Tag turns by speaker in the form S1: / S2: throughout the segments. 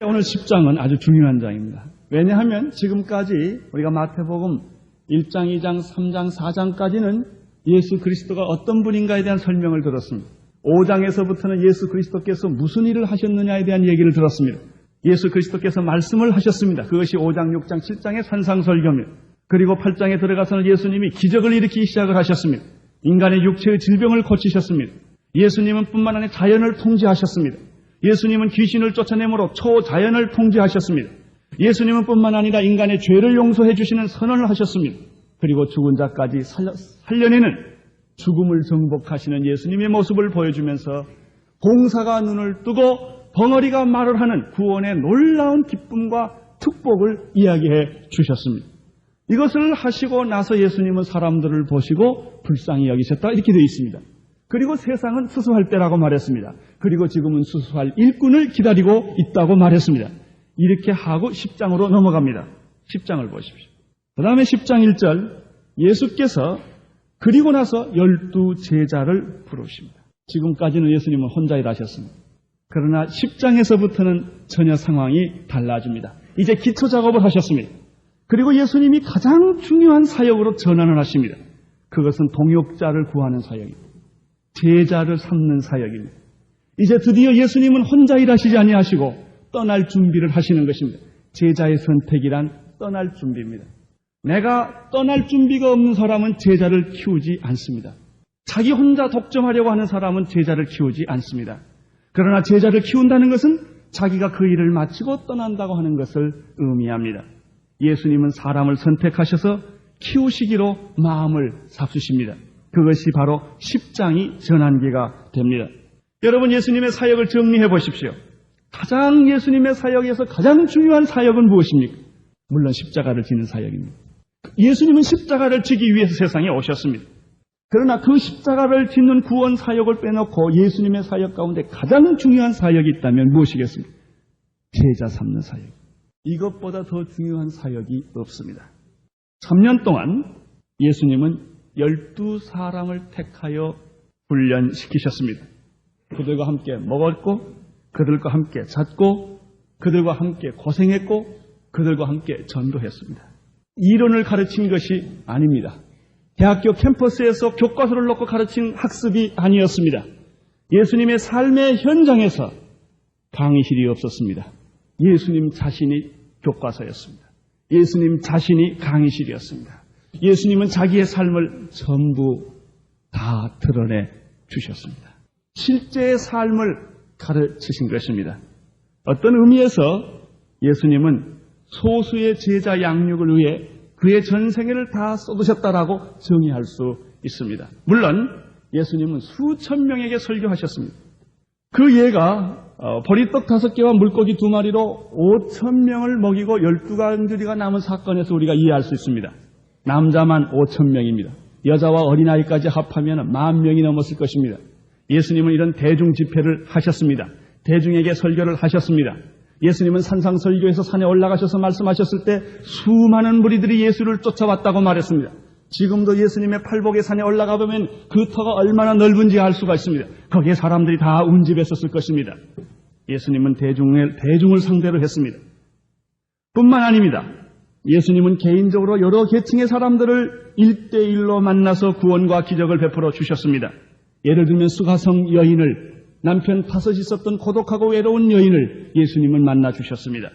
S1: 오늘 10장은 아주 중요한 장입니다. 왜냐하면 지금까지 우리가 마태복음 1장, 2장, 3장, 4장까지는 예수 그리스도가 어떤 분인가에 대한 설명을 들었습니다. 5장에서부터는 예수 그리스도께서 무슨 일을 하셨느냐에 대한 얘기를 들었습니다. 예수 그리스도께서 말씀을 하셨습니다. 그것이 5장, 6장, 7장의 산상설교입니다. 그리고 8장에 들어가서는 예수님이 기적을 일으키기 시작을 하셨습니다. 인간의 육체의 질병을 고치셨습니다. 예수님은 뿐만 아니라 자연을 통제하셨습니다. 예수님은 귀신을 쫓아내므로 초자연을 통제하셨습니다. 예수님은 뿐만 아니라 인간의 죄를 용서해 주시는 선언을 하셨습니다. 그리고 죽은 자까지 살려내는 죽음을 정복하시는 예수님의 모습을 보여주면서 봉사가 눈을 뜨고 벙어리가 말을 하는 구원의 놀라운 기쁨과 특복을 이야기해 주셨습니다. 이것을 하시고 나서 예수님은 사람들을 보시고 불쌍히 여기셨다 이렇게 되어 있습니다. 그리고 세상은 수수할 때라고 말했습니다. 그리고 지금은 수수할 일꾼을 기다리고 있다고 말했습니다. 이렇게 하고 10장으로 넘어갑니다. 10장을 보십시오. 그 다음에 10장 1절 예수께서 그리고 나서 12제자를 부르십니다. 지금까지는 예수님은 혼자 일하셨습니다. 그러나 10장에서부터는 전혀 상황이 달라집니다. 이제 기초 작업을 하셨습니다. 그리고 예수님이 가장 중요한 사역으로 전환을 하십니다. 그것은 동역자를 구하는 사역입니다. 제자를 삼는 사역입니다. 이제 드디어 예수님은 혼자 일하시지 아니하시고 떠날 준비를 하시는 것입니다. 제자의 선택이란 떠날 준비입니다. 내가 떠날 준비가 없는 사람은 제자를 키우지 않습니다. 자기 혼자 독점하려고 하는 사람은 제자를 키우지 않습니다. 그러나 제자를 키운다는 것은 자기가 그 일을 마치고 떠난다고 하는 것을 의미합니다. 예수님은 사람을 선택하셔서 키우시기로 마음을 잡수십니다. 그것이 바로 10장이 전환기가 됩니다. 여러분 예수님의 사역을 정리해 보십시오. 가장 예수님의 사역에서 가장 중요한 사역은 무엇입니까? 물론 십자가를 지는 사역입니다. 예수님은 십자가를 지기 위해서 세상에 오셨습니다. 그러나 그 십자가를 짓는 구원 사역을 빼놓고 예수님의 사역 가운데 가장 중요한 사역이 있다면 무엇이겠습니까? 제자 삼는 사역. 이것보다 더 중요한 사역이 없습니다. 3년 동안 예수님은 12사람을 택하여 훈련시키셨습니다. 그들과 함께 먹었고 그들과 함께 잤고 그들과 함께 고생했고 그들과 함께 전도했습니다. 이론을 가르친 것이 아닙니다. 대학교 캠퍼스에서 교과서를 놓고 가르친 학습이 아니었습니다. 예수님의 삶의 현장에서 강의실이 없었습니다. 예수님 자신이 교과서였습니다. 예수님 자신이 강의실이었습니다. 예수님은 자기의 삶을 전부 다 드러내 주셨습니다. 실제의 삶을 가르치신 것입니다. 어떤 의미에서 예수님은 소수의 제자 양육을 위해 그의 전생애를 다 쏟으셨다라고 정의할 수 있습니다. 물론 예수님은 수천 명에게 설교하셨습니다. 그 예가 보리떡 5개와 물고기 2마리로 5,000명을 먹이고 12간주리가 남은 사건에서 우리가 이해할 수 있습니다. 남자만 5,000명입니다. 여자와 어린아이까지 합하면 10,000명이 넘었을 것입니다. 예수님은 이런 대중 집회를 하셨습니다. 대중에게 설교를 하셨습니다. 예수님은 산상설교에서 산에 올라가셔서 말씀하셨을 때 수많은 무리들이 예수를 쫓아왔다고 말했습니다. 지금도 예수님의 팔복의 산에 올라가 보면 그 터가 얼마나 넓은지 알 수가 있습니다. 거기에 사람들이 다 운집했었을 것입니다. 예수님은 대중을 상대로 했습니다. 뿐만 아닙니다. 예수님은 개인적으로 여러 계층의 사람들을 1대1로 만나서 구원과 기적을 베풀어 주셨습니다. 예를 들면 수가성 여인을, 남편 탓을 있었던 고독하고 외로운 여인을 예수님은 만나 주셨습니다.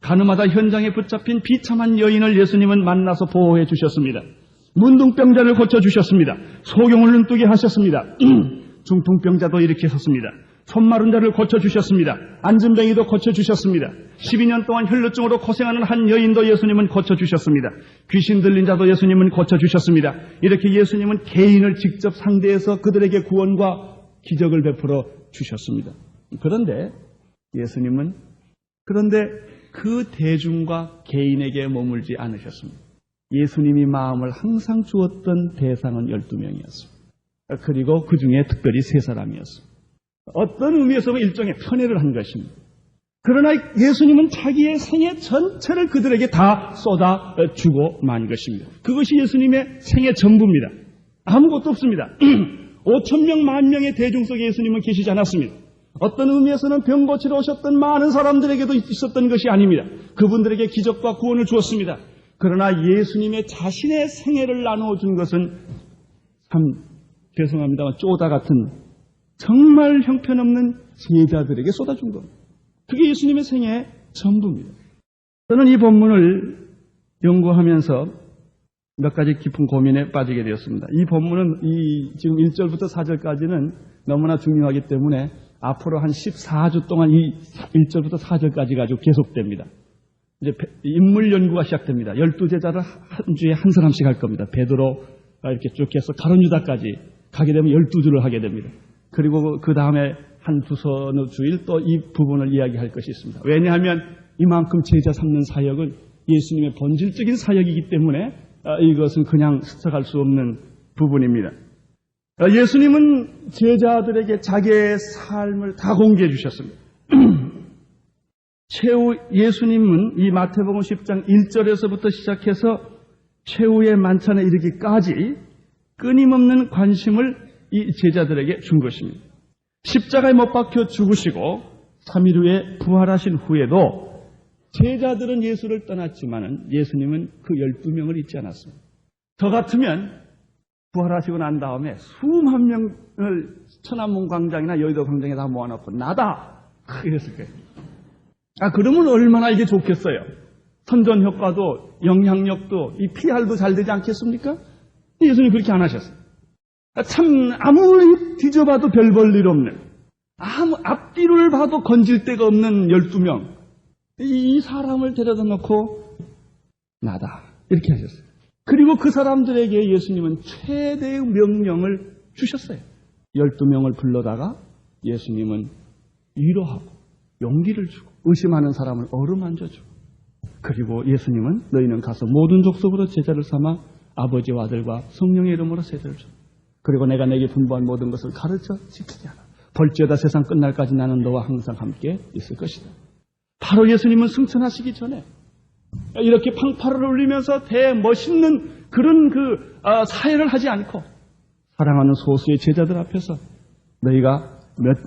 S1: 가늠하다 현장에 붙잡힌 비참한 여인을 예수님은 만나서 보호해 주셨습니다. 문둥병자를 고쳐주셨습니다. 소경을 눈뜨게 하셨습니다. 중풍병자도 일으키셨습니다. 손마른 자를 고쳐주셨습니다. 안진뱅이도 고쳐주셨습니다. 12년 동안 혈루증으로 고생하는 한 여인도 예수님은 고쳐주셨습니다. 귀신 들린 자도 예수님은 고쳐주셨습니다. 이렇게 예수님은 개인을 직접 상대해서 그들에게 구원과 기적을 베풀어 주셨습니다. 그런데 예수님은 그 대중과 개인에게 머물지 않으셨습니다. 예수님이 마음을 항상 주었던 대상은 12명이었습니다. 그리고 그 중에 특별히 3사람이었습니다. 어떤 의미에서 일종의 편애를 한 것입니다. 그러나 예수님은 자기의 생애 전체를 그들에게 다 쏟아주고 만 것입니다. 그것이 예수님의 생애 전부입니다. 아무것도 없습니다. 5,000명, 10,000명의 대중 속에 예수님은 계시지 않았습니다. 어떤 의미에서는 병 고치러 오셨던 많은 사람들에게도 있었던 것이 아닙니다. 그분들에게 기적과 구원을 주었습니다. 그러나 예수님의 자신의 생애를 나누어 준 것은 참 죄송합니다만 쪼다 같은 정말 형편없는 제자들에게 쏟아준 겁니다. 그게 예수님의 생애의 전부입니다. 저는 이 본문을 연구하면서 몇 가지 깊은 고민에 빠지게 되었습니다. 이 본문은 지금 1절부터 4절까지는 너무나 중요하기 때문에 앞으로 한 14주 동안 이 1절부터 4절까지 가지고 계속됩니다. 이제 인물 연구가 시작됩니다. 12제자를 한 주에 한 사람씩 할 겁니다. 베드로가 이렇게 쭉 해서 가룟 유다까지 가게 되면 12주를 하게 됩니다. 그리고 그 다음에 한 두서너 주일 또 이 부분을 이야기할 것이 있습니다. 왜냐하면 이만큼 제자 삼는 사역은 예수님의 본질적인 사역이기 때문에 이것은 그냥 스쳐갈 수 없는 부분입니다. 예수님은 제자들에게 자기의 삶을 다 공개해 주셨습니다. 최후 예수님은 이 마태복음 10장 1절에서부터 시작해서 최후의 만찬에 이르기까지 끊임없는 관심을 이 제자들에게 준 것입니다. 십자가에 못 박혀 죽으시고 3일 후에 부활하신 후에도 제자들은 예수를 떠났지만은 예수님은 그 12명을 잊지 않았습니다. 저 같으면 부활하시고 난 다음에 수만 명을 천안문 광장이나 여의도 광장에 다 모아놓고 나다! 이랬을 거예요. 그러면 얼마나 이게 좋겠어요. 선전 효과도 영향력도 이 PR도 잘 되지 않겠습니까? 예수님 그렇게 안 하셨어요. 참 아무리 뒤져봐도 별 볼 일 없는, 앞뒤를 봐도 건질 데가 없는 12명. 이 사람을 데려다 놓고 나다 이렇게 하셨어요. 그리고 그 사람들에게 예수님은 최대의 명령을 주셨어요. 12명을 불러다가 예수님은 위로하고 용기를 주고 의심하는 사람을 어루만져주고, 그리고 예수님은 너희는 가서 모든 족속으로 제자를 삼아 아버지와 아들과 성령의 이름으로 세례를 줘. 그리고 내가 내게 분부한 모든 것을 가르쳐 지키게 하라. 볼지어다 세상 끝날까지 나는 너와 항상 함께 있을 것이다. 바로 예수님은 승천하시기 전에 이렇게 팡파를 울리면서 대멋있는 그런 사회를 하지 않고 사랑하는 소수의 제자들 앞에서 너희가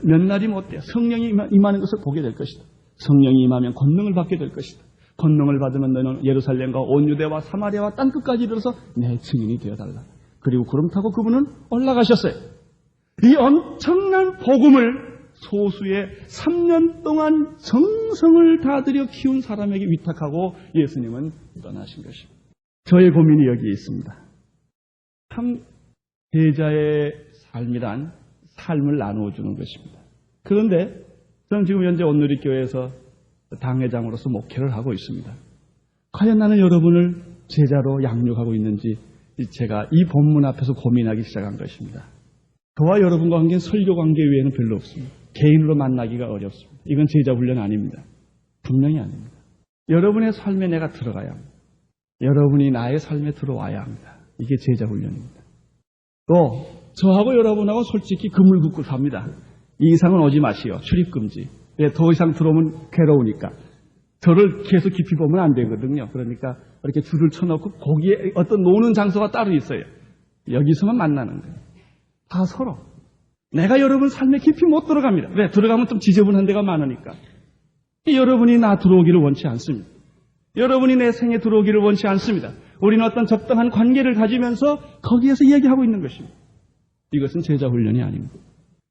S1: 몇 날이 못돼 성령이 임하는 것을 보게 될 것이다. 성령이 임하면 권능을 받게 될 것이다. 권능을 받으면 너는 예루살렘과 온 유대와 사마리아와 땅끝까지 이르러서 내 증인이 되어달라. 그리고 구름 타고 그분은 올라가셨어요. 이 엄청난 복음을 소수의 3년 동안 정성을 다들여 키운 사람에게 위탁하고 예수님은 떠나신 것입니다. 저의 고민이 여기에 있습니다. 참 제자의 삶이란 삶을 나누어주는 것입니다. 그런데 저는 지금 현재 온누리교회에서 당회장으로서 목회를 하고 있습니다. 과연 나는 여러분을 제자로 양육하고 있는지 제가 이 본문 앞에서 고민하기 시작한 것입니다. 저와 여러분과 관계는 설교 관계 외에는 별로 없습니다. 개인으로 만나기가 어렵습니다. 이건 제자 훈련 아닙니다. 분명히 아닙니다. 여러분의 삶에 내가 들어가야 합니다. 여러분이 나의 삶에 들어와야 합니다. 이게 제자 훈련입니다. 또 저하고 여러분하고 솔직히 그물 긋고 삽니다. 이 이상은 오지 마시오. 출입금지. 더 이상 들어오면 괴로우니까. 저를 계속 깊이 보면 안 되거든요. 그러니까 이렇게 줄을 쳐놓고 거기에 어떤 노는 장소가 따로 있어요. 여기서만 만나는 거예요. 다 서로. 내가 여러분 삶에 깊이 못 들어갑니다. 왜? 들어가면 좀 지저분한 데가 많으니까. 여러분이 나 들어오기를 원치 않습니다. 여러분이 내 생에 들어오기를 원치 않습니다. 우리는 어떤 적당한 관계를 가지면서 거기에서 얘기하고 있는 것입니다. 이것은 제자 훈련이 아닙니다.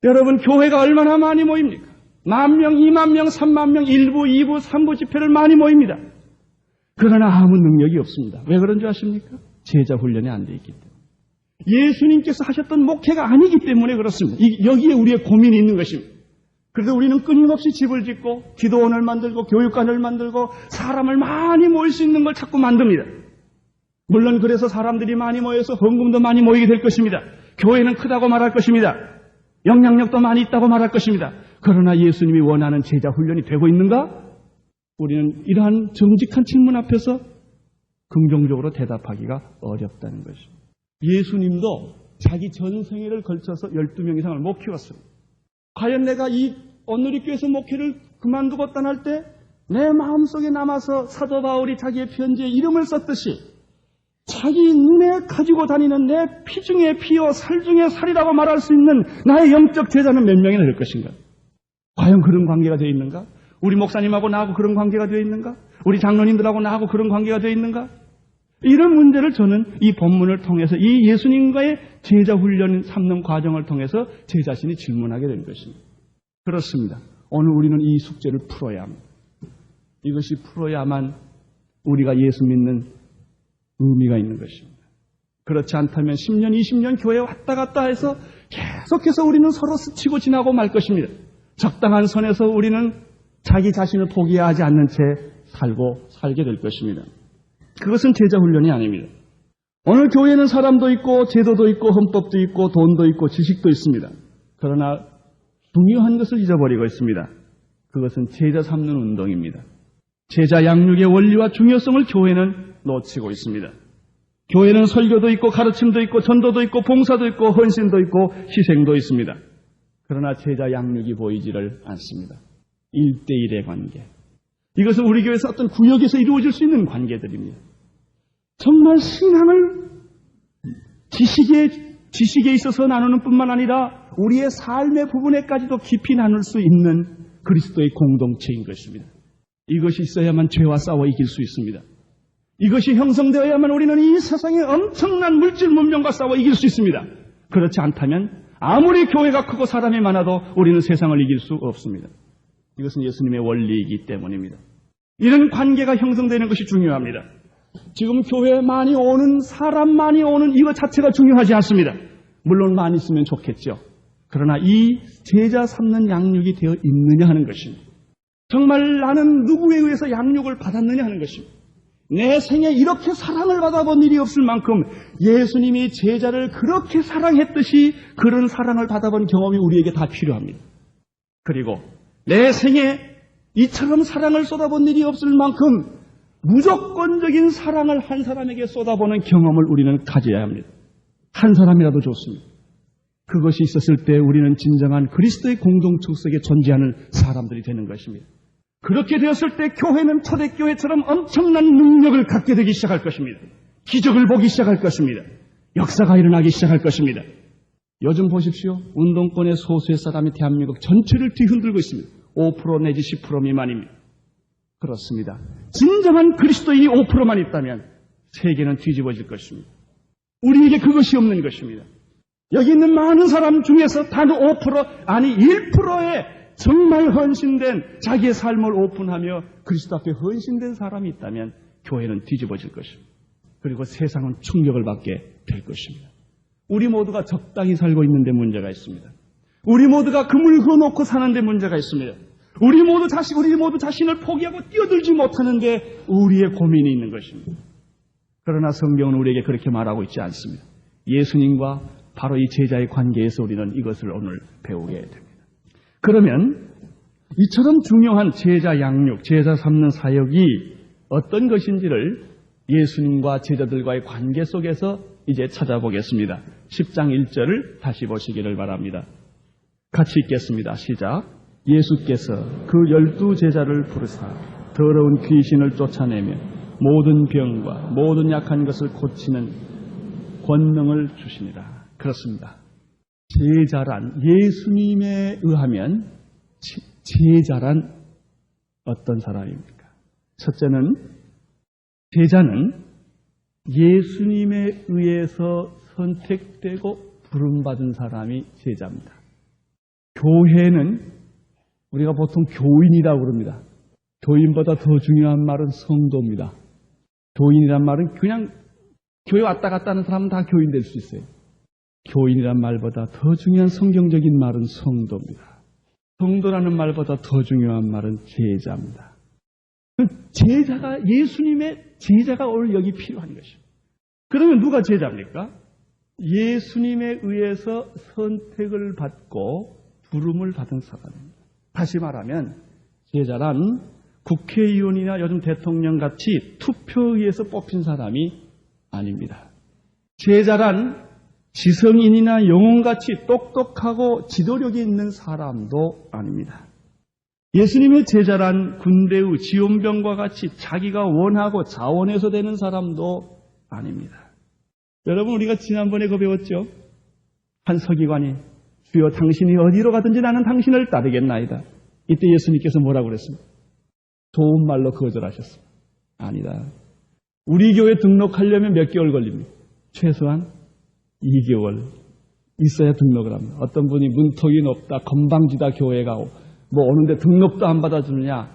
S1: 여러분 교회가 얼마나 많이 모입니까? 10,000명, 20,000명, 30,000명, 1부, 2부, 3부 집회를 많이 모입니다. 그러나 아무 능력이 없습니다. 왜 그런 줄 아십니까? 제자 훈련이 안 돼 있기 때문에. 예수님께서 하셨던 목회가 아니기 때문에 그렇습니다. 여기에 우리의 고민이 있는 것입니다. 그래서 우리는 끊임없이 집을 짓고 기도원을 만들고 교육관을 만들고 사람을 많이 모일 수 있는 걸 자꾸 만듭니다. 물론 그래서 사람들이 많이 모여서 헌금도 많이 모이게 될 것입니다. 교회는 크다고 말할 것입니다. 영향력도 많이 있다고 말할 것입니다. 그러나 예수님이 원하는 제자 훈련이 되고 있는가? 우리는 이러한 정직한 질문 앞에서 긍정적으로 대답하기가 어렵다는 것입니다. 예수님도 자기 전생애를 걸쳐서 12명 이상을 못 키웠습니다. 과연 내가 이 온누리교회에서 목회를 그만두고 떠날 때 내 마음속에 남아서 사도 바울이 자기의 편지에 이름을 썼듯이 자기 눈에 가지고 다니는 내 피 중에 피요 살 중에 살이라고 말할 수 있는 나의 영적 제자는 몇 명이나 될 것인가? 과연 그런 관계가 되어 있는가? 우리 목사님하고 나하고 그런 관계가 되어 있는가? 우리 장로님들하고 나하고 그런 관계가 되어 있는가? 이런 문제를 저는 이 본문을 통해서 이 예수님과의 제자 훈련 삼는 과정을 통해서 제 자신이 질문하게 된 것입니다. 그렇습니다. 오늘 우리는 이 숙제를 풀어야 합니다. 이것이 풀어야만 우리가 예수 믿는 의미가 있는 것입니다. 그렇지 않다면 10년, 20년 교회에 왔다 갔다 해서 계속해서 우리는 서로 스치고 지나고 말 것입니다. 적당한 선에서 우리는 자기 자신을 포기하지 않는 채 살게 될 것입니다. 그것은 제자 훈련이 아닙니다. 오늘 교회는 사람도 있고 제도도 있고 헌법도 있고 돈도 있고 지식도 있습니다. 그러나 중요한 것을 잊어버리고 있습니다. 그것은 제자 삼는 운동입니다. 제자 양육의 원리와 중요성을 교회는 놓치고 있습니다. 교회는 설교도 있고 가르침도 있고 전도도 있고 봉사도 있고 헌신도 있고 희생도 있습니다. 그러나 제자 양육이 보이지를 않습니다. 1대1의 관계. 이것은 우리 교회에서 어떤 구역에서 이루어질 수 있는 관계들입니다. 정말 신앙을 지식에 있어서 나누는 뿐만 아니라 우리의 삶의 부분에까지도 깊이 나눌 수 있는 그리스도의 공동체인 것입니다. 이것이 있어야만 죄와 싸워 이길 수 있습니다. 이것이 형성되어야만 우리는 이 세상의 엄청난 물질 문명과 싸워 이길 수 있습니다. 그렇지 않다면 아무리 교회가 크고 사람이 많아도 우리는 세상을 이길 수 없습니다. 이것은 예수님의 원리이기 때문입니다. 이런 관계가 형성되는 것이 중요합니다. 지금 교회에 많이 오는 사람 많이 오는 이것 자체가 중요하지 않습니다. 물론 많이 있으면 좋겠죠. 그러나 이 제자 삼는 양육이 되어 있느냐 하는 것입니다. 정말 나는 누구에 의해서 양육을 받았느냐 하는 것입니다. 내 생에 이렇게 사랑을 받아본 일이 없을 만큼 예수님이 제자를 그렇게 사랑했듯이 그런 사랑을 받아본 경험이 우리에게 다 필요합니다. 그리고 내 생에 이처럼 사랑을 쏟아본 일이 없을 만큼 무조건적인 사랑을 한 사람에게 쏟아보는 경험을 우리는 가져야 합니다. 한 사람이라도 좋습니다. 그것이 있었을 때 우리는 진정한 그리스도의 공동체 속에 존재하는 사람들이 되는 것입니다. 그렇게 되었을 때 교회는 초대교회처럼 엄청난 능력을 갖게 되기 시작할 것입니다. 기적을 보기 시작할 것입니다. 역사가 일어나기 시작할 것입니다. 요즘 보십시오. 운동권의 소수의 사람이 대한민국 전체를 뒤흔들고 있습니다. 5% 내지 10% 미만입니다. 그렇습니다. 진정한 그리스도인이 5%만 있다면 세계는 뒤집어질 것입니다. 우리에게 그것이 없는 것입니다. 여기 있는 많은 사람 중에서 단 5% 아니 1%의 정말 헌신된 자기의 삶을 오픈하며 그리스도 앞에 헌신된 사람이 있다면 교회는 뒤집어질 것입니다. 그리고 세상은 충격을 받게 될 것입니다. 우리 모두가 적당히 살고 있는 데 문제가 있습니다. 우리 모두가 금을 그어놓고 사는 데 문제가 있습니다. 우리 모두 자신을 포기하고 뛰어들지 못하는 게 우리의 고민이 있는 것입니다. 그러나 성경은 우리에게 그렇게 말하고 있지 않습니다. 예수님과 바로 이 제자의 관계에서 우리는 이것을 오늘 배우게 됩니다. 그러면 이처럼 중요한 제자 양육, 제자 삼는 사역이 어떤 것인지를 예수님과 제자들과의 관계 속에서 이제 찾아보겠습니다. 10장 1절을 다시 보시기를 바랍니다. 같이 읽겠습니다. 시작. 예수께서 그 12제자를 부르사 더러운 귀신을 쫓아내며 모든 병과 모든 약한 것을 고치는 권능을 주시니라. 그렇습니다. 제자란, 예수님에 의하면 제자란 어떤 사람입니까? 첫째는 제자는 예수님에 의해서 선택되고 부름받은 사람이 제자입니다. 교회는 우리가 보통 교인이라고 그럽니다. 교인보다 더 중요한 말은 성도입니다. 교인이란 말은 그냥 교회 왔다 갔다 하는 사람은 다 교인 될 수 있어요. 교인이란 말보다 더 중요한 성경적인 말은 성도입니다. 성도라는 말보다 더 중요한 말은 제자입니다. 제자가, 예수님의 제자가 오늘 여기 필요한 것입니다. 그러면 누가 제자입니까? 예수님에 의해서 선택을 받고 부름을 받은 사람입니다. 다시 말하면 제자란 국회의원이나 요즘 대통령 같이 투표에 의해서 뽑힌 사람이 아닙니다. 제자란 지성인이나 영혼같이 똑똑하고 지도력이 있는 사람도 아닙니다. 예수님의 제자란 군대의 지원병과 같이 자기가 원하고 자원해서 되는 사람도 아닙니다. 여러분, 우리가 지난번에 그 배웠죠? 한 서기관이 주여 당신이 어디로 가든지 나는 당신을 따르겠나이다. 이때 예수님께서 뭐라고 그랬습니까? 좋은 말로 거절하셨습니다. 아니다. 우리 교회 등록하려면 몇 개월 걸립니까? 최소한 2개월 있어야 등록을 합니다. 어떤 분이 문턱이 높다, 건방지다 교회 가고 뭐 오는데 등록도 안 받아주느냐,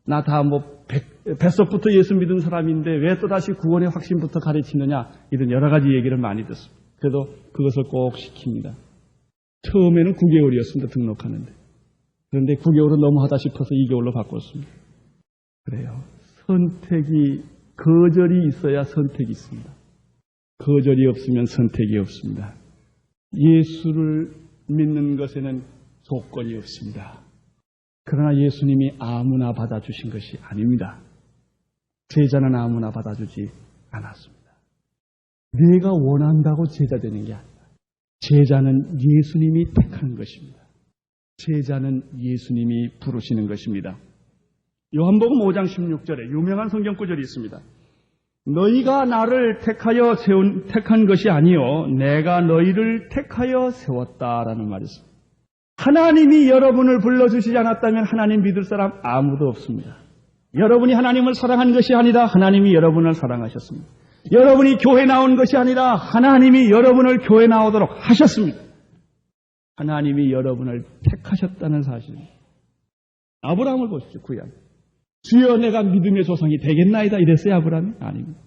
S1: 나 다 뭐 뱃속부터 예수 믿은 사람인데 왜 또다시 구원의 확신부터 가르치느냐, 이런 여러 가지 얘기를 많이 듣습니다. 그래도 그것을 꼭 시킵니다. 처음에는 9개월이었습니다. 등록하는데. 그런데 9개월은 너무하다 싶어서 2개월로 바꿨습니다. 그래요. 선택이, 거절이 있어야 선택이 있습니다. 거절이 없으면 선택이 없습니다. 예수를 믿는 것에는 조건이 없습니다. 그러나 예수님이 아무나 받아주신 것이 아닙니다. 제자는 아무나 받아주지 않았습니다. 내가 원한다고 제자 되는 게 아니다. 제자는 예수님이 택하는 것입니다. 제자는 예수님이 부르시는 것입니다. 요한복음 5장 16절에 유명한 성경 구절이 있습니다. 너희가 나를 택한 것이 아니요 내가 너희를 택하여 세웠다라는 말이 있습니다. 하나님이 여러분을 불러주시지 않았다면 하나님 믿을 사람 아무도 없습니다. 여러분이 하나님을 사랑한 것이 아니라 하나님이 여러분을 사랑하셨습니다. 여러분이 교회 나온 것이 아니라 하나님이 여러분을 교회 나오도록 하셨습니다. 하나님이 여러분을 택하셨다는 사실입니다. 아브라함을 보십시오. 구약. 주여 내가 믿음의 조상이 되겠나이다 이랬어요. 아브라함이? 아닙니다.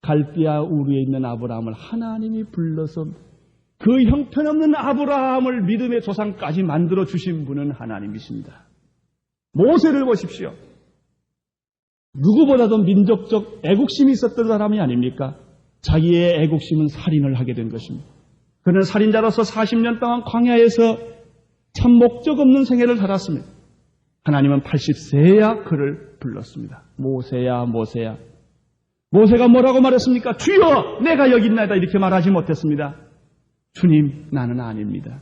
S1: 갈대아 우르에 있는 아브라함을 하나님이 불러서 그 형편없는 아브라함을 믿음의 조상까지 만들어 주신 분은 하나님이십니다. 모세를 보십시오. 누구보다도 민족적 애국심이 있었던 사람이 아닙니까? 자기의 애국심은 살인을 하게 된 것입니다. 그는 살인자로서 40년 동안 광야에서 참 목적 없는 생애를 살았습니다. 하나님은 80세야 그를 불렀습니다. 모세야 모세야. 모세가 뭐라고 말했습니까? 주여 내가 여기 있나이다 이렇게 말하지 못했습니다. 주님 나는 아닙니다.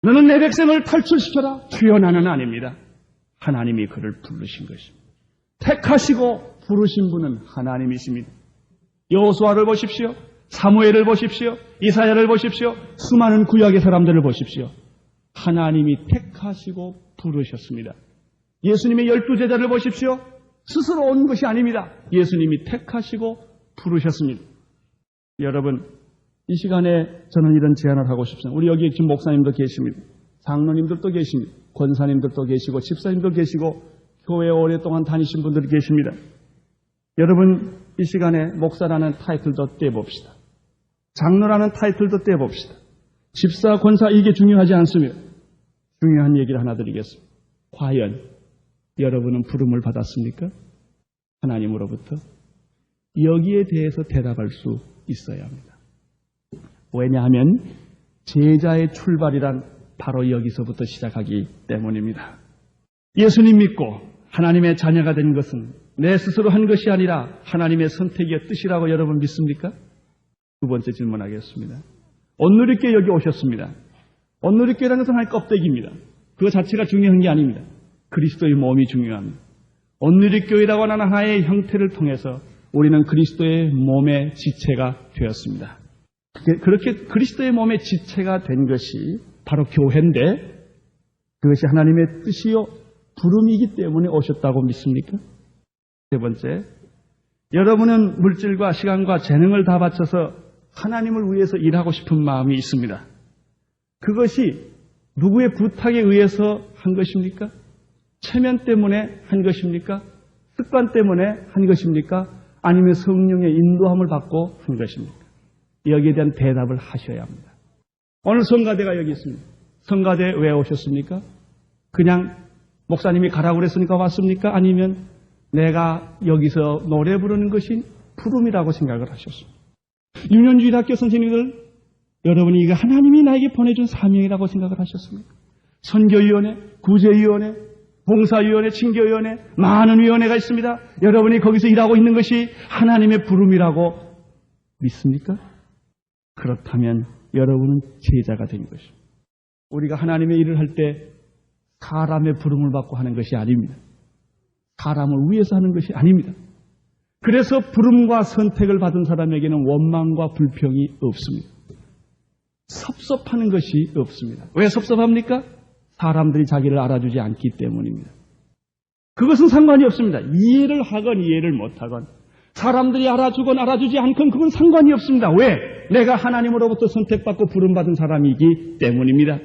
S1: 너는 내 백성을 탈출시켜라. 주여 나는 아닙니다. 하나님이 그를 부르신 것입니다. 택하시고 부르신 분은 하나님이십니다. 여호수아를 보십시오. 사무엘을 보십시오. 이사야를 보십시오. 수많은 구약의 사람들을 보십시오. 하나님이 택하시고 부르셨습니다. 예수님의 12제자를 보십시오. 스스로 온 것이 아닙니다. 예수님이 택하시고 부르셨습니다. 여러분, 이 시간에 저는 이런 제안을 하고 싶습니다. 우리 여기 지금 목사님도 계십니다. 장로님들도 계십니다. 권사님들도 계시고 집사님도 계시고 교회에 오랫동안 다니신 분들이 계십니다. 여러분, 이 시간에 목사라는 타이틀도 떼봅시다. 장로라는 타이틀도 떼봅시다. 집사, 권사 이게 중요하지 않습니다. 중요한 얘기를 하나 드리겠습니다. 과연 여러분은 부름을 받았습니까? 하나님으로부터? 여기에 대해서 대답할 수 있어야 합니다. 왜냐하면 제자의 출발이란 바로 여기서부터 시작하기 때문입니다. 예수님 믿고 하나님의 자녀가 된 것은 내 스스로 한 것이 아니라 하나님의 선택의 뜻이라고 여러분 믿습니까? 두 번째 질문하겠습니다. 온누리교회 여기 오셨습니다. 온누리교회라는 것은 하나의 껍데기입니다. 그거 자체가 중요한 게 아닙니다. 그리스도의 몸이 중요합니다. 온누리교회라고 하는 하나의 형태를 통해서 우리는 그리스도의 몸의 지체가 되었습니다. 그렇게 그리스도의 몸의 지체가 된 것이 바로 교회인데 그것이 하나님의 뜻이요 부름이기 때문에 오셨다고 믿습니까? 세 번째, 여러분은 물질과 시간과 재능을 다 바쳐서 하나님을 위해서 일하고 싶은 마음이 있습니다. 그것이 누구의 부탁에 의해서 한 것입니까? 체면 때문에 한 것입니까? 습관 때문에 한 것입니까? 아니면 성령의 인도함을 받고 한 것입니까? 여기에 대한 대답을 하셔야 합니다. 오늘 성가대가 여기 있습니다. 성가대 왜 오셨습니까? 그냥 목사님이 가라고 그랬으니까 왔습니까? 아니면 내가 여기서 노래 부르는 것이 부름이라고 생각을 하셨습니까? 유년주일학교 선생님들, 여러분이 이거 하나님이 나에게 보내준 사명이라고 생각을 하셨습니까? 선교위원회, 구제위원회, 봉사위원회, 친교위원회, 많은 위원회가 있습니다. 여러분이 거기서 일하고 있는 것이 하나님의 부름이라고 믿습니까? 그렇다면 여러분은 제자가 된 것입니다. 우리가 하나님의 일을 할 때 사람의 부름을 받고 하는 것이 아닙니다. 사람을 위해서 하는 것이 아닙니다. 그래서 부름과 선택을 받은 사람에게는 원망과 불평이 없습니다. 섭섭하는 것이 없습니다. 왜 섭섭합니까? 사람들이 자기를 알아주지 않기 때문입니다. 그것은 상관이 없습니다. 이해를 하건 이해를 못하건 사람들이 알아주건 알아주지 않건 그건 상관이 없습니다. 왜? 내가 하나님으로부터 선택받고 부름받은 사람이기 때문입니다.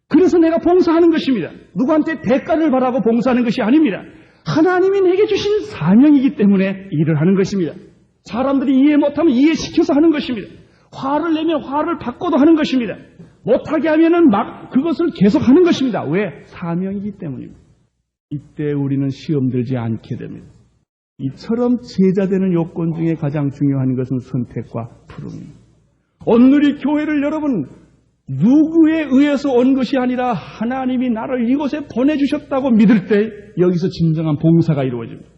S1: 그래서 내가 봉사하는 것입니다. 누구한테 대가를 바라고 봉사하는 것이 아닙니다. 하나님이 내게 주신 사명이기 때문에 일을 하는 것입니다. 사람들이 이해 못하면 이해시켜서 하는 것입니다. 화를 내면 화를 받고도 하는 것입니다. 못하게 하면은 막 그것을 계속하는 것입니다. 왜? 사명이기 때문입니다. 이때 우리는 시험 들지 않게 됩니다. 이처럼 제자되는 요건 중에 가장 중요한 것은 선택과 부름입니다. 오늘 이 교회를 여러분 누구에 의해서 온 것이 아니라 하나님이 나를 이곳에 보내주셨다고 믿을 때 여기서 진정한 봉사가 이루어집니다.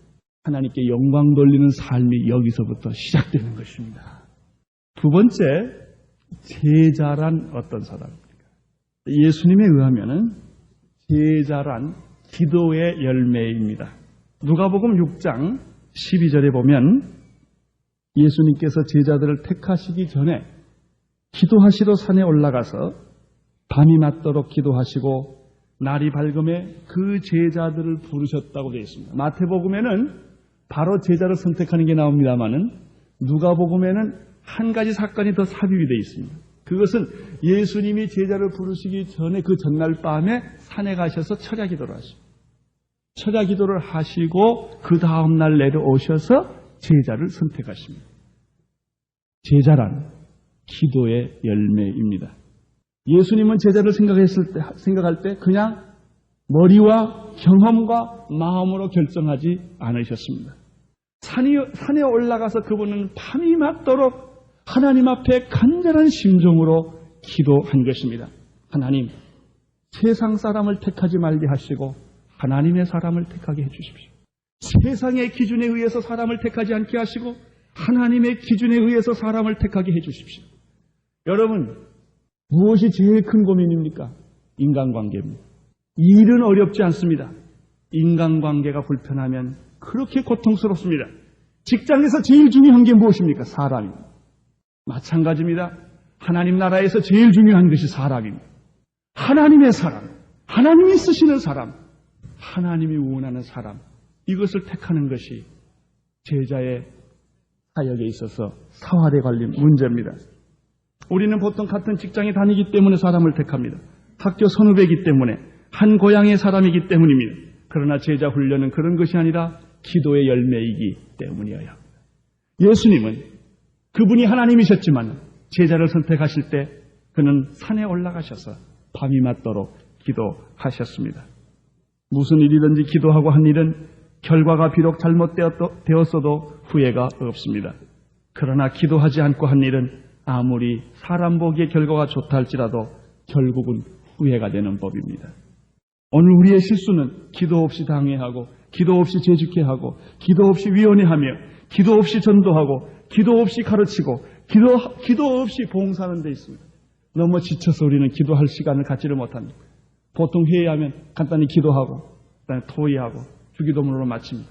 S1: 하나님께 영광 돌리는 삶이 여기서부터 시작되는 것입니다. 두 번째, 제자란 어떤 사람입니까? 예수님에 의하면 제자란 기도의 열매입니다. 누가복음 6장 12절에 보면 예수님께서 제자들을 택하시기 전에 기도하시러 산에 올라가서 밤이 맞도록 기도하시고 날이 밝음에 그 제자들을 부르셨다고 되어 있습니다. 마태복음에는 바로 제자를 선택하는 게 나옵니다마는 누가복음에는 한 가지 사건이 더 삽입이 되어 있습니다. 그것은 예수님이 제자를 부르시기 전에 그 전날 밤에 산에 가셔서 철야 기도를 하십니다. 철야 기도를 하시고 그 다음날 내려오셔서 제자를 선택하십니다. 제자란 기도의 열매입니다. 예수님은 제자를 생각할 때 그냥 머리와 경험과 마음으로 결정하지 않으셨습니다. 산에 올라가서 그분은 밤이 맞도록 하나님 앞에 간절한 심정으로 기도한 것입니다. 하나님, 세상 사람을 택하지 말게 하시고 하나님의 사람을 택하게 해주십시오. 세상의 기준에 의해서 사람을 택하지 않게 하시고 하나님의 기준에 의해서 사람을 택하게 해주십시오. 여러분, 무엇이 제일 큰 고민입니까? 인간관계입니다. 일은 어렵지 않습니다. 인간관계가 불편하면 그렇게 고통스럽습니다. 직장에서 제일 중요한 게 무엇입니까? 사람입니다. 마찬가지입니다. 하나님 나라에서 제일 중요한 것이 사람입니다. 하나님의 사람, 하나님이 쓰시는 사람, 하나님이 원하는 사람, 이것을 택하는 것이 제자의 사역에 있어서 사활에 걸린 문제입니다. 우리는 보통 같은 직장에 다니기 때문에 사람을 택합니다. 학교 선후배이기 때문에, 한 고향의 사람이기 때문입니다. 그러나 제자 훈련은 그런 것이 아니라 기도의 열매이기 때문이어야 합니다. 예수님은 그분이 하나님이셨지만 제자를 선택하실 때 그는 산에 올라가셔서 밤이 맞도록 기도하셨습니다. 무슨 일이든지 기도하고 한 일은 결과가 비록 잘못되었어도 후회가 없습니다. 그러나 기도하지 않고 한 일은 아무리 사람 보기에 결과가 좋다 할지라도 결국은 후회가 되는 법입니다. 오늘 우리의 실수는 기도 없이 당회하고 기도 없이 재직회하고 기도 없이 위원회하며 기도 없이 전도하고 기도 없이 가르치고 기도 없이 봉사하는 데 있습니다. 너무 지쳐서 우리는 기도할 시간을 갖지를 못합니다. 보통 회의하면 간단히 기도하고 그다음에 토의하고 주기도문으로 마칩니다.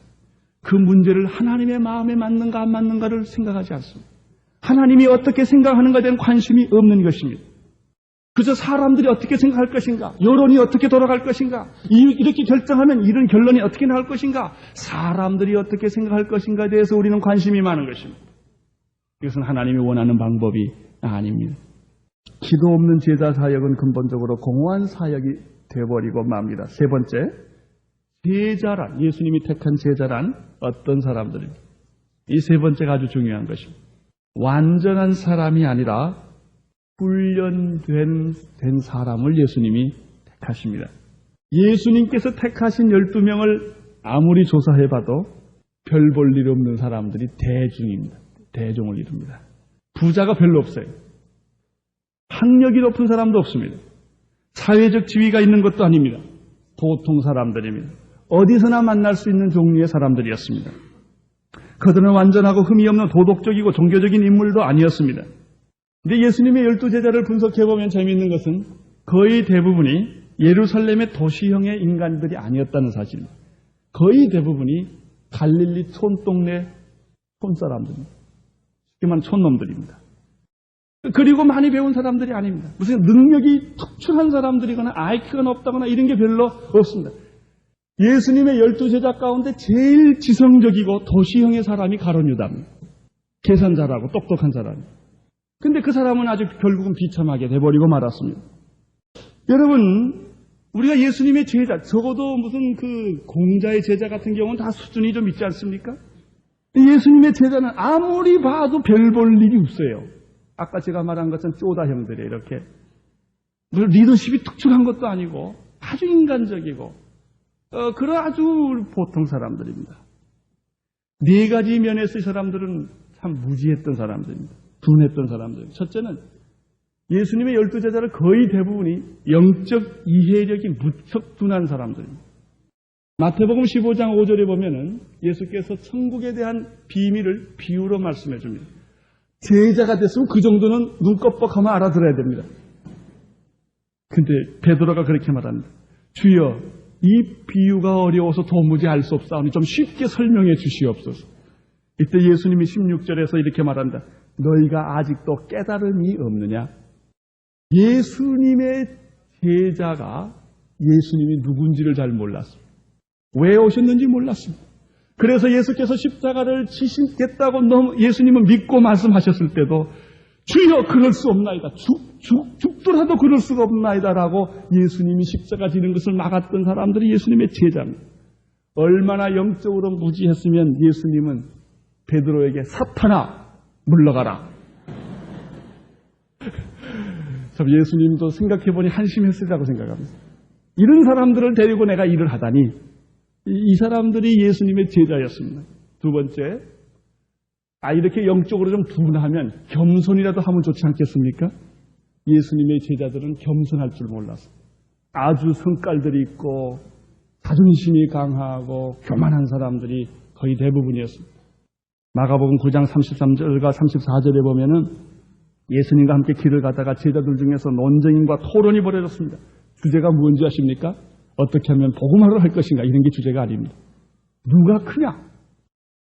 S1: 그 문제를 하나님의 마음에 맞는가 안 맞는가를 생각하지 않습니다. 하나님이 어떻게 생각하는가에 대한 관심이 없는 것입니다. 그저 사람들이 어떻게 생각할 것인가, 여론이 어떻게 돌아갈 것인가, 이렇게 결정하면 이런 결론이 어떻게 나올 것인가, 사람들이 어떻게 생각할 것인가에 대해서 우리는 관심이 많은 것입니다. 이것은 하나님이 원하는 방법이 아닙니다. 기도 없는 제자 사역은 근본적으로 공허한 사역이 되어버리고 맙니다. 세 번째, 제자란, 예수님이 택한 제자란 어떤 사람들입니까? 이 세 번째가 아주 중요한 것입니다. 완전한 사람이 아니라 훈련된 사람을 예수님이 택하십니다. 예수님께서 택하신 12명을 아무리 조사해봐도 별 볼 일 없는 사람들이 대중입니다. 대종을 이룹니다. 부자가 별로 없어요. 학력이 높은 사람도 없습니다. 사회적 지위가 있는 것도 아닙니다. 보통 사람들입니다. 어디서나 만날 수 있는 종류의 사람들이었습니다. 그들은 완전하고 흠이 없는 도덕적이고 종교적인 인물도 아니었습니다. 근데 예수님의 12제자를 분석해보면 재미있는 것은 거의 대부분이 예루살렘의 도시형의 인간들이 아니었다는 사실입니다. 거의 대부분이 갈릴리 촌동네 촌사람들입니다. 쉽게 말하면 촌놈들입니다. 그리고 많이 배운 사람들이 아닙니다. 무슨 능력이 특출한 사람들이거나 IQ가 높다거나 이런 게 별로 없습니다. 예수님의 12제자 가운데 제일 지성적이고 도시형의 사람이 가룟 유다입니다. 계산 잘하고 똑똑한 사람이. 근데 그 사람은 아주 결국은 비참하게 돼버리고 말았습니다. 여러분, 우리가 예수님의 제자, 적어도 무슨 그 공자의 제자 같은 경우는 다 수준이 좀 있지 않습니까? 예수님의 제자는 아무리 봐도 별 볼 일이 없어요. 아까 제가 말한 것은 쪼다 형들이 이렇게 리더십이 특출한 것도 아니고 아주 인간적이고 그런 아주 보통 사람들입니다. 네 가지 면에서 이 사람들은 참 무지했던 사람들입니다. 둔했던 사람들입니다. 첫째는 예수님의 12제자를 거의 대부분이 영적 이해력이 무척 둔한 사람들입니다. 마태복음 15장 5절에 보면은 예수께서 천국에 대한 비밀을 비유로 말씀해 줍니다. 제자가 됐으면 그 정도는 눈껍벅하면 알아들어야 됩니다. 근데 베드로가 그렇게 말합니다. 주여, 이 비유가 어려워서 도무지 알 수 없사오니 좀 쉽게 설명해 주시옵소서. 이때 예수님이 16절에서 이렇게 말한다. 너희가 아직도 깨달음이 없느냐? 예수님의 제자가 예수님이 누군지를 잘 몰랐습니다. 왜 오셨는지 몰랐습니다. 그래서 예수께서 십자가를 지시겠다고 예수님은 믿고 말씀하셨을 때도 주여 그럴 수 없나이다. 죽더라도 그럴 수가 없나이다라고 예수님이 십자가 지는 것을 막았던 사람들이 예수님의 제자입니다. 얼마나 영적으로 무지했으면 예수님은 베드로에게 사탄아 물러가라. 참 예수님도 생각해보니 한심했으리라고 생각합니다. 이런 사람들을 데리고 내가 일을 하다니 이 사람들이 예수님의 제자였습니다. 두 번째, 이렇게 영적으로 좀 둔하면 겸손이라도 하면 좋지 않겠습니까? 예수님의 제자들은 겸손할 줄 몰랐어요. 아주 성깔들이 있고 자존심이 강하고 교만한 사람들이 거의 대부분이었습니다. 마가복음 9장 33절과 34절에 보면은 예수님과 함께 길을 가다가 제자들 중에서 논쟁과 토론이 벌어졌습니다. 주제가 무엇인지 아십니까? 어떻게 하면 복음화를 할 것인가 이런 게 주제가 아닙니다. 누가 크냐?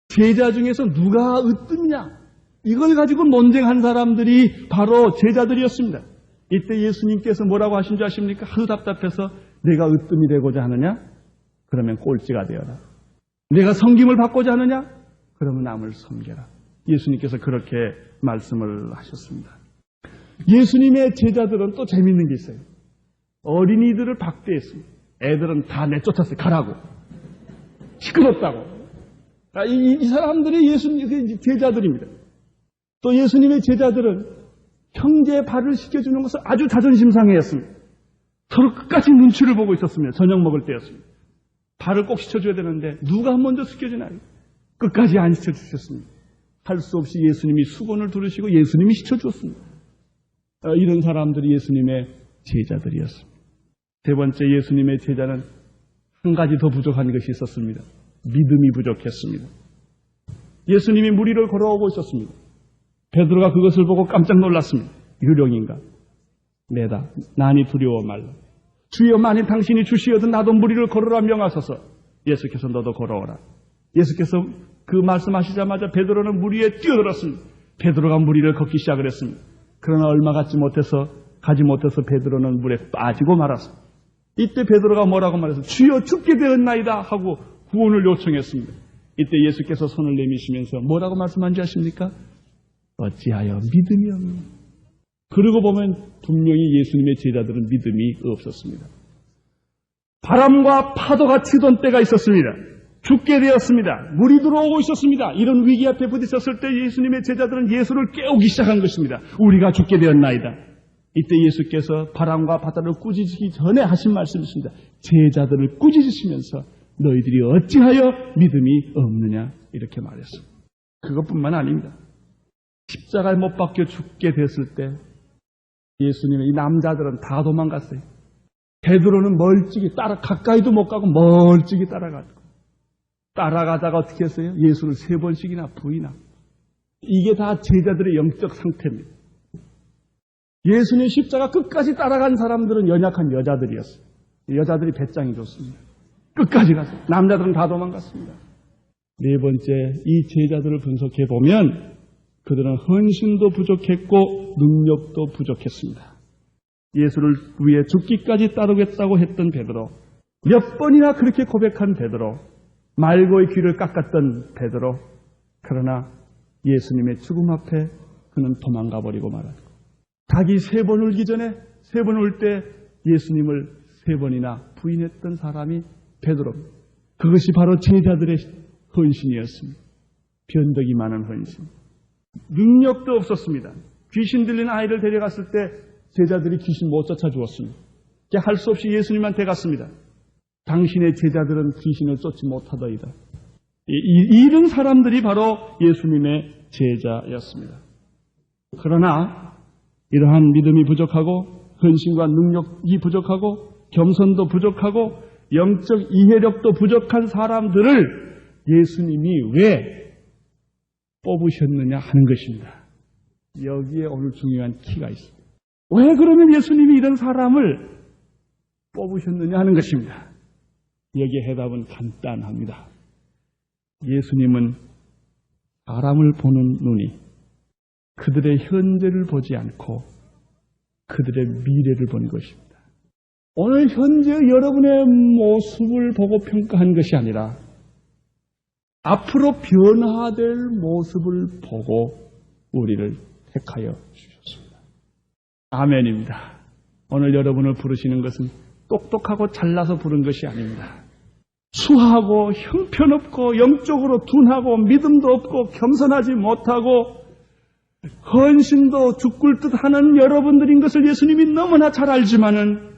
S1: 제자 중에서 누가 으뜸이냐? 이걸 가지고 논쟁한 사람들이 바로 제자들이었습니다. 이때 예수님께서 뭐라고 하신 줄 아십니까? 하도 답답해서 내가 으뜸이 되고자 하느냐? 그러면 꼴찌가 되어라. 내가 섬김을 받고자 하느냐? 그러면 남을 섬겨라. 예수님께서 그렇게 말씀을 하셨습니다. 예수님의 제자들은 또 재밌는 게 있어요. 어린이들을 박대했습니다. 애들은 다 내쫓았어요. 가라고. 시끄럽다고. 이 사람들이 예수님의 제자들입니다. 또 예수님의 제자들은 형제의 발을 씻겨주는 것을 아주 자존심 상해했습니다. 서로 끝까지 눈치를 보고 있었습니다. 저녁 먹을 때였습니다. 발을 꼭 씻겨줘야 되는데 누가 먼저 씻겨주나요? 끝까지 안 씻겨주셨습니다. 할 수 없이 예수님이 수건을 두르시고 예수님이 씻겨주었습니다. 이런 사람들이 예수님의 제자들이었습니다. 세 번째, 예수님의 제자는 한 가지 더 부족한 것이 있었습니다. 믿음이 부족했습니다. 예수님이 무리를 걸어오고 있었습니다. 베드로가 그것을 보고 깜짝 놀랐습니다. 유령인가? 내다. 나니 두려워 말라. 주여, 만일 당신이 주시어든 나도 무리를 걸으라 명하소서. 예수께서 너도 걸어오라. 예수께서 그 말씀하시자마자 베드로는 물 위에 뛰어들었습니다. 베드로가 물 위를 걷기 시작을 했습니다. 그러나 얼마 가지 못해서 베드로는 물에 빠지고 말았습니다. 이때 베드로가 뭐라고 말해서 주여 죽게 되었나이다 하고 구원을 요청했습니다. 이때 예수께서 손을 내미시면서 뭐라고 말씀한지 아십니까? 어찌하여 믿음이 없느냐. 그러고 보면 분명히 예수님의 제자들은 믿음이 없었습니다. 바람과 파도가 치던 때가 있었습니다. 죽게 되었습니다. 물이 들어오고 있었습니다. 이런 위기 앞에 부딪혔을 때 예수님의 제자들은 예수를 깨우기 시작한 것입니다. 우리가 죽게 되었나이다. 이때 예수께서 바람과 바다를 꾸짖기 전에 하신 말씀이 있습니다. 제자들을 꾸짖으시면서 너희들이 어찌하여 믿음이 없느냐 이렇게 말했습니다. 그것뿐만 아닙니다. 십자가에 못 박혀 죽게 됐을 때 예수님의 이 남자들은 다 도망갔어요. 베드로는 멀찍이 가까이도 못 가고 멀찍이 따라가다가 어떻게 했어요? 예수를 3번씩이나 부인하고. 이게 다 제자들의 영적 상태입니다. 예수님 십자가 끝까지 따라간 사람들은 연약한 여자들이었어요. 여자들이 배짱이 좋습니다. 끝까지 갔어요. 남자들은 다 도망갔습니다. 네 번째, 이 제자들을 분석해 보면 그들은 헌신도 부족했고 능력도 부족했습니다. 예수를 위해 죽기까지 따르겠다고 했던 베드로, 몇 번이나 그렇게 고백한 베드로, 말고의 귀를 깎았던 베드로, 그러나 예수님의 죽음 앞에 그는 도망가 버리고 말았고, 닭이 3번 울기 전에 3번 울 때 예수님을 3번이나 부인했던 사람이 베드로입니다. 그것이 바로 제자들의 헌신이었습니다. 변덕이 많은 헌신. 능력도 없었습니다. 귀신 들린 아이를 데려갔을 때 제자들이 귀신 못 쫓아 주었습니다. 할 수 없이 예수님한테 갔습니다. 당신의 제자들은 귀신을 쫓지 못하더이다. 이런 사람들이 바로 예수님의 제자였습니다. 그러나 이러한 믿음이 부족하고 헌신과 능력이 부족하고 겸손도 부족하고 영적 이해력도 부족한 사람들을 예수님이 왜 뽑으셨느냐 하는 것입니다. 여기에 오늘 중요한 키가 있습니다. 왜 그러면 예수님이 이런 사람을 뽑으셨느냐 하는 것입니다. 여기에 해답은 간단합니다. 예수님은 사람을 보는 눈이 그들의 현재를 보지 않고 그들의 미래를 보는 것입니다. 오늘 현재 여러분의 모습을 보고 평가한 것이 아니라 앞으로 변화될 모습을 보고 우리를 택하여 주셨습니다. 아멘입니다. 오늘 여러분을 부르시는 것은 똑똑하고 잘나서 부른 것이 아닙니다. 수하고 형편없고 영적으로 둔하고 믿음도 없고 겸손하지 못하고 헌신도 죽을 듯 하는 여러분들인 것을 예수님이 너무나 잘 알지만은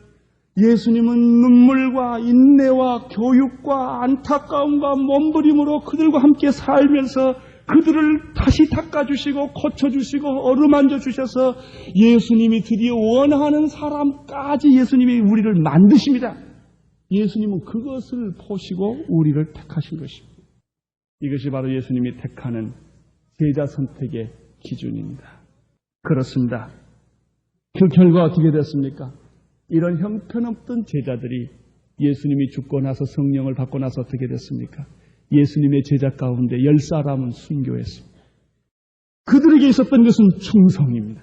S1: 예수님은 눈물과 인내와 교육과 안타까움과 몸부림으로 그들과 함께 살면서 그들을 다시 닦아주시고 고쳐주시고 어루만져 주셔서 예수님이 드디어 원하는 사람까지 예수님이 우리를 만드십니다. 예수님은 그것을 보시고 우리를 택하신 것입니다. 이것이 바로 예수님이 택하는 제자 선택의 기준입니다. 그렇습니다. 그 결과 어떻게 됐습니까? 이런 형편없던 제자들이 예수님이 죽고 나서 성령을 받고 나서 어떻게 됐습니까? 예수님의 제자 가운데 10사람은 순교했습니다. 그들에게 있었던 것은 충성입니다.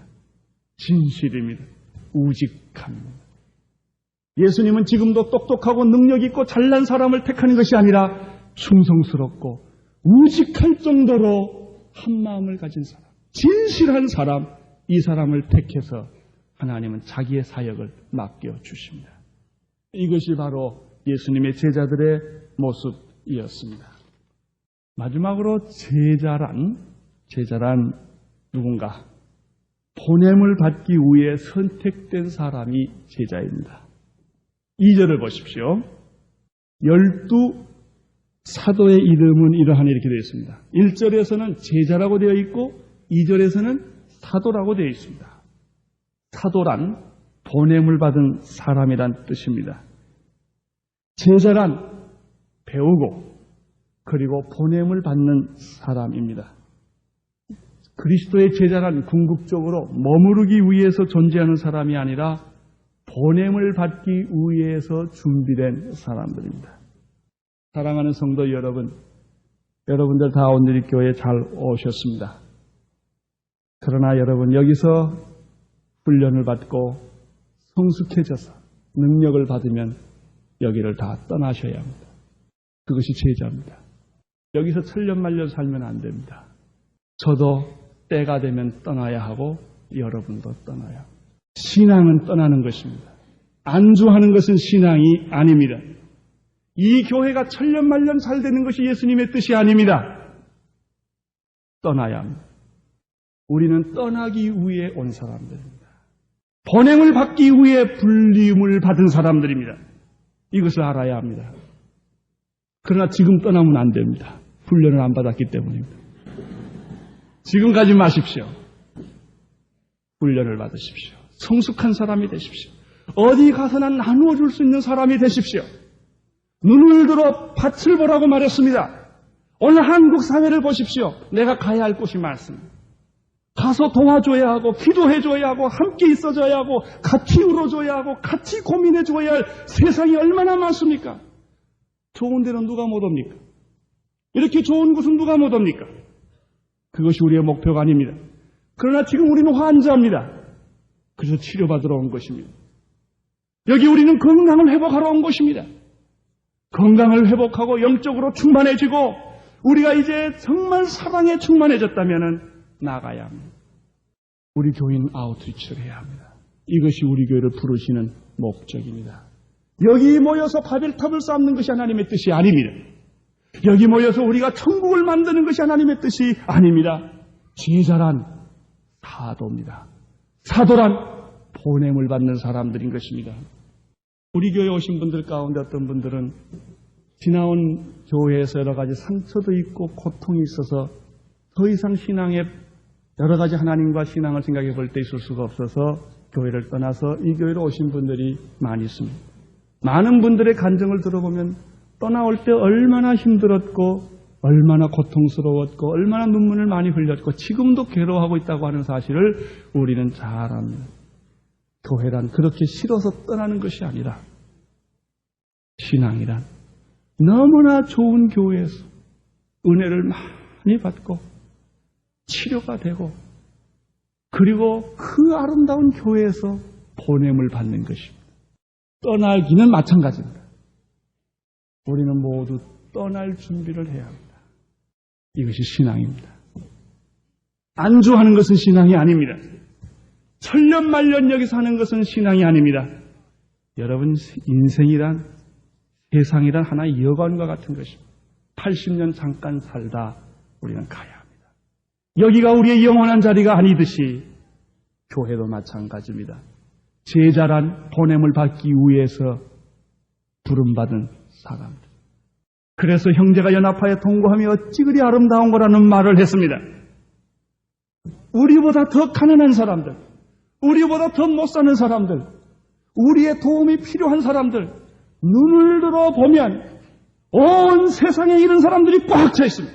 S1: 진실입니다. 우직함입니다. 예수님은 지금도 똑똑하고 능력 있고 잘난 사람을 택하는 것이 아니라 충성스럽고 우직할 정도로 한 마음을 가진 사람, 진실한 사람, 이 사람을 택해서 하나님은 자기의 사역을 맡겨주십니다. 이것이 바로 예수님의 제자들의 모습이었습니다. 마지막으로 제자란 누군가? 보냄을 받기 위해 선택된 사람이 제자입니다. 2절을 보십시오. 12 사도의 이름은 이러하니 이렇게 되어 있습니다. 1절에서는 제자라고 되어 있고 2절에서는 사도라고 되어 있습니다. 사도란 보냄을 받은 사람이란 뜻입니다. 제자란 배우고 그리고 보냄을 받는 사람입니다. 그리스도의 제자란 궁극적으로 머무르기 위해서 존재하는 사람이 아니라 보냄을 받기 위해서 준비된 사람들입니다. 사랑하는 성도 여러분, 여러분들 다 오늘 이 교회에 잘 오셨습니다. 그러나 여러분 여기서 훈련을 받고 성숙해져서 능력을 받으면 여기를 다 떠나셔야 합니다. 그것이 제자입니다. 여기서 천년만년 살면 안 됩니다. 저도 때가 되면 떠나야 하고 여러분도 떠나야 합니다. 신앙은 떠나는 것입니다. 안주하는 것은 신앙이 아닙니다. 이 교회가 천년만년 잘 되는 것이 예수님의 뜻이 아닙니다. 떠나야 합니다. 우리는 떠나기 위해 온 사람들입니다. 보냄을 받기 위해 불림을 받은 사람들입니다. 이것을 알아야 합니다. 그러나 지금 떠나면 안 됩니다. 훈련을 안 받았기 때문입니다. 지금 가지 마십시오. 훈련을 받으십시오. 성숙한 사람이 되십시오. 어디 가서나 나누어 줄 수 있는 사람이 되십시오. 눈을 들어 밭을 보라고 말했습니다. 오늘 한국 사회를 보십시오. 내가 가야 할 곳이 많습니다. 가서 도와줘야 하고 기도해줘야 하고 함께 있어줘야 하고 같이 울어줘야 하고 같이 고민해줘야 할 세상이 얼마나 많습니까? 좋은 데는 누가 못 옵니까? 이렇게 좋은 곳은 누가 못 옵니까? 그것이 우리의 목표가 아닙니다. 그러나 지금 우리는 환자입니다. 그래서 치료받으러 온 것입니다. 여기 우리는 건강을 회복하러 온 것입니다. 건강을 회복하고 영적으로 충만해지고 우리가 이제 정말 사랑에 충만해졌다면 나가야 합니다. 우리 교인 아웃리치를 해야 합니다. 이것이 우리 교회를 부르시는 목적입니다. 여기 모여서 바벨탑을 쌓는 것이 하나님의 뜻이 아닙니다. 여기 모여서 우리가 천국을 만드는 것이 하나님의 뜻이 아닙니다. 제자란 사도입니다. 사도란 보냄을 받는 사람들인 것입니다. 우리 교회에 오신 분들 가운데 어떤 분들은 지나온 교회에서 여러 가지 상처도 있고 고통이 있어서 더 이상 신앙에 여러 가지 하나님과 신앙을 생각해 볼 때 있을 수가 없어서 교회를 떠나서 이 교회로 오신 분들이 많이 있습니다. 많은 분들의 간증을 들어보면 떠나올 때 얼마나 힘들었고 얼마나 고통스러웠고 얼마나 눈물을 많이 흘렸고 지금도 괴로워하고 있다고 하는 사실을 우리는 잘 압니다. 교회란 그렇게 싫어서 떠나는 것이 아니라 신앙이란 너무나 좋은 교회에서 은혜를 많이 받고 치료가 되고 그리고 그 아름다운 교회에서 보냄을 받는 것입니다. 떠나기는 마찬가지입니다. 우리는 모두 떠날 준비를 해야 합니다. 이것이 신앙입니다. 안주하는 것은 신앙이 아닙니다. 천년만년 여기서 하는 것은 신앙이 아닙니다. 여러분 인생이란 세상이란 하나의 여관과 같은 것입니다. 80년 잠깐 살다 우리는 가야 합니다. 여기가 우리의 영원한 자리가 아니듯이 교회도 마찬가지입니다. 제자란 보냄을 받기 위해서 부름받은 사람들. 그래서 형제가 연합하여 동거하며 어찌 그리 아름다운 거라는 말을 했습니다. 우리보다 더 가난한 사람들, 우리보다 더 못 사는 사람들, 우리의 도움이 필요한 사람들, 눈을 들어보면 온 세상에 이런 사람들이 꽉 차 있습니다.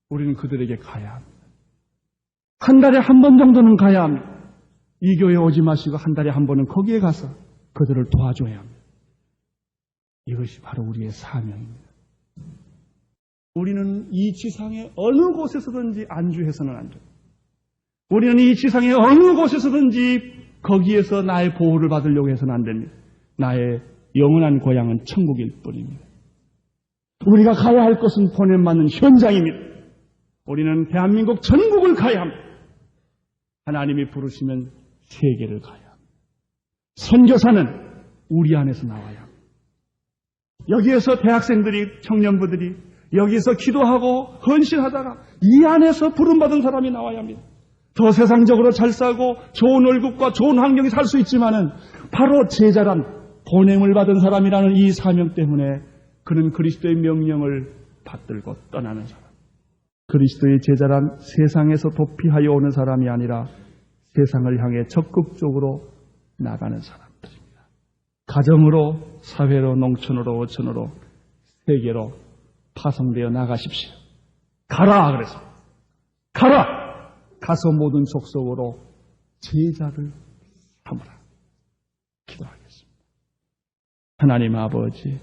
S1: 우리는 그들에게 가야 합니다. 한 달에 한 번 정도는 가야 합니다. 이 교회에 오지 마시고 한 달에 한 번은 거기에 가서 그들을 도와줘야 합니다. 이것이 바로 우리의 사명입니다. 우리는 이 지상의 어느 곳에서든지 안주해서는 안 됩니다. 우리는 이 지상의 어느 곳에서든지 거기에서 나의 보호를 받으려고 해서는 안 됩니다. 나의 영원한 고향은 천국일 뿐입니다. 우리가 가야 할 것은 보냄받는 현장입니다. 우리는 대한민국 전국을 가야 합니다. 하나님이 부르시면 세계를 가야 합니다. 선교사는 우리 안에서 나와야 합니다. 여기에서 대학생들이, 청년부들이 여기서 기도하고 헌신하다가 이 안에서 부름받은 사람이 나와야 합니다. 더 세상적으로 잘 살고 좋은 월급과 좋은 환경에 살 수 있지만은 바로 제자란 보냄을 받은 사람이라는 이 사명 때문에 그는 그리스도의 명령을 받들고 떠나는 사람. 그리스도의 제자란 세상에서 도피하여 오는 사람이 아니라 세상을 향해 적극적으로 나가는 사람들입니다. 가정으로, 사회로, 농촌으로, 어촌으로, 세계로 파송되어 나가십시오. 가라 그래서 가라! 가서 모든 족속으로 제자를 삼으라. 기도하겠습니다. 하나님 아버지,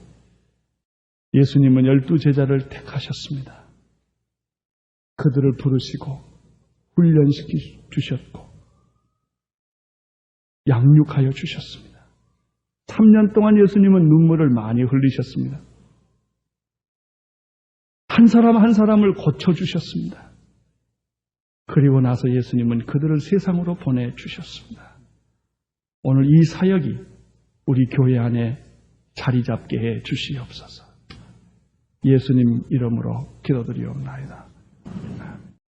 S1: 예수님은 12제자를 택하셨습니다. 그들을 부르시고 훈련시켜 주셨고 양육하여 주셨습니다. 3년 동안 예수님은 눈물을 많이 흘리셨습니다. 한 사람 한 사람을 고쳐주셨습니다. 그리고 나서 예수님은 그들을 세상으로 보내주셨습니다. 오늘 이 사역이 우리 교회 안에 자리 잡게 해 주시옵소서. 예수님 이름으로 기도드리옵나이다.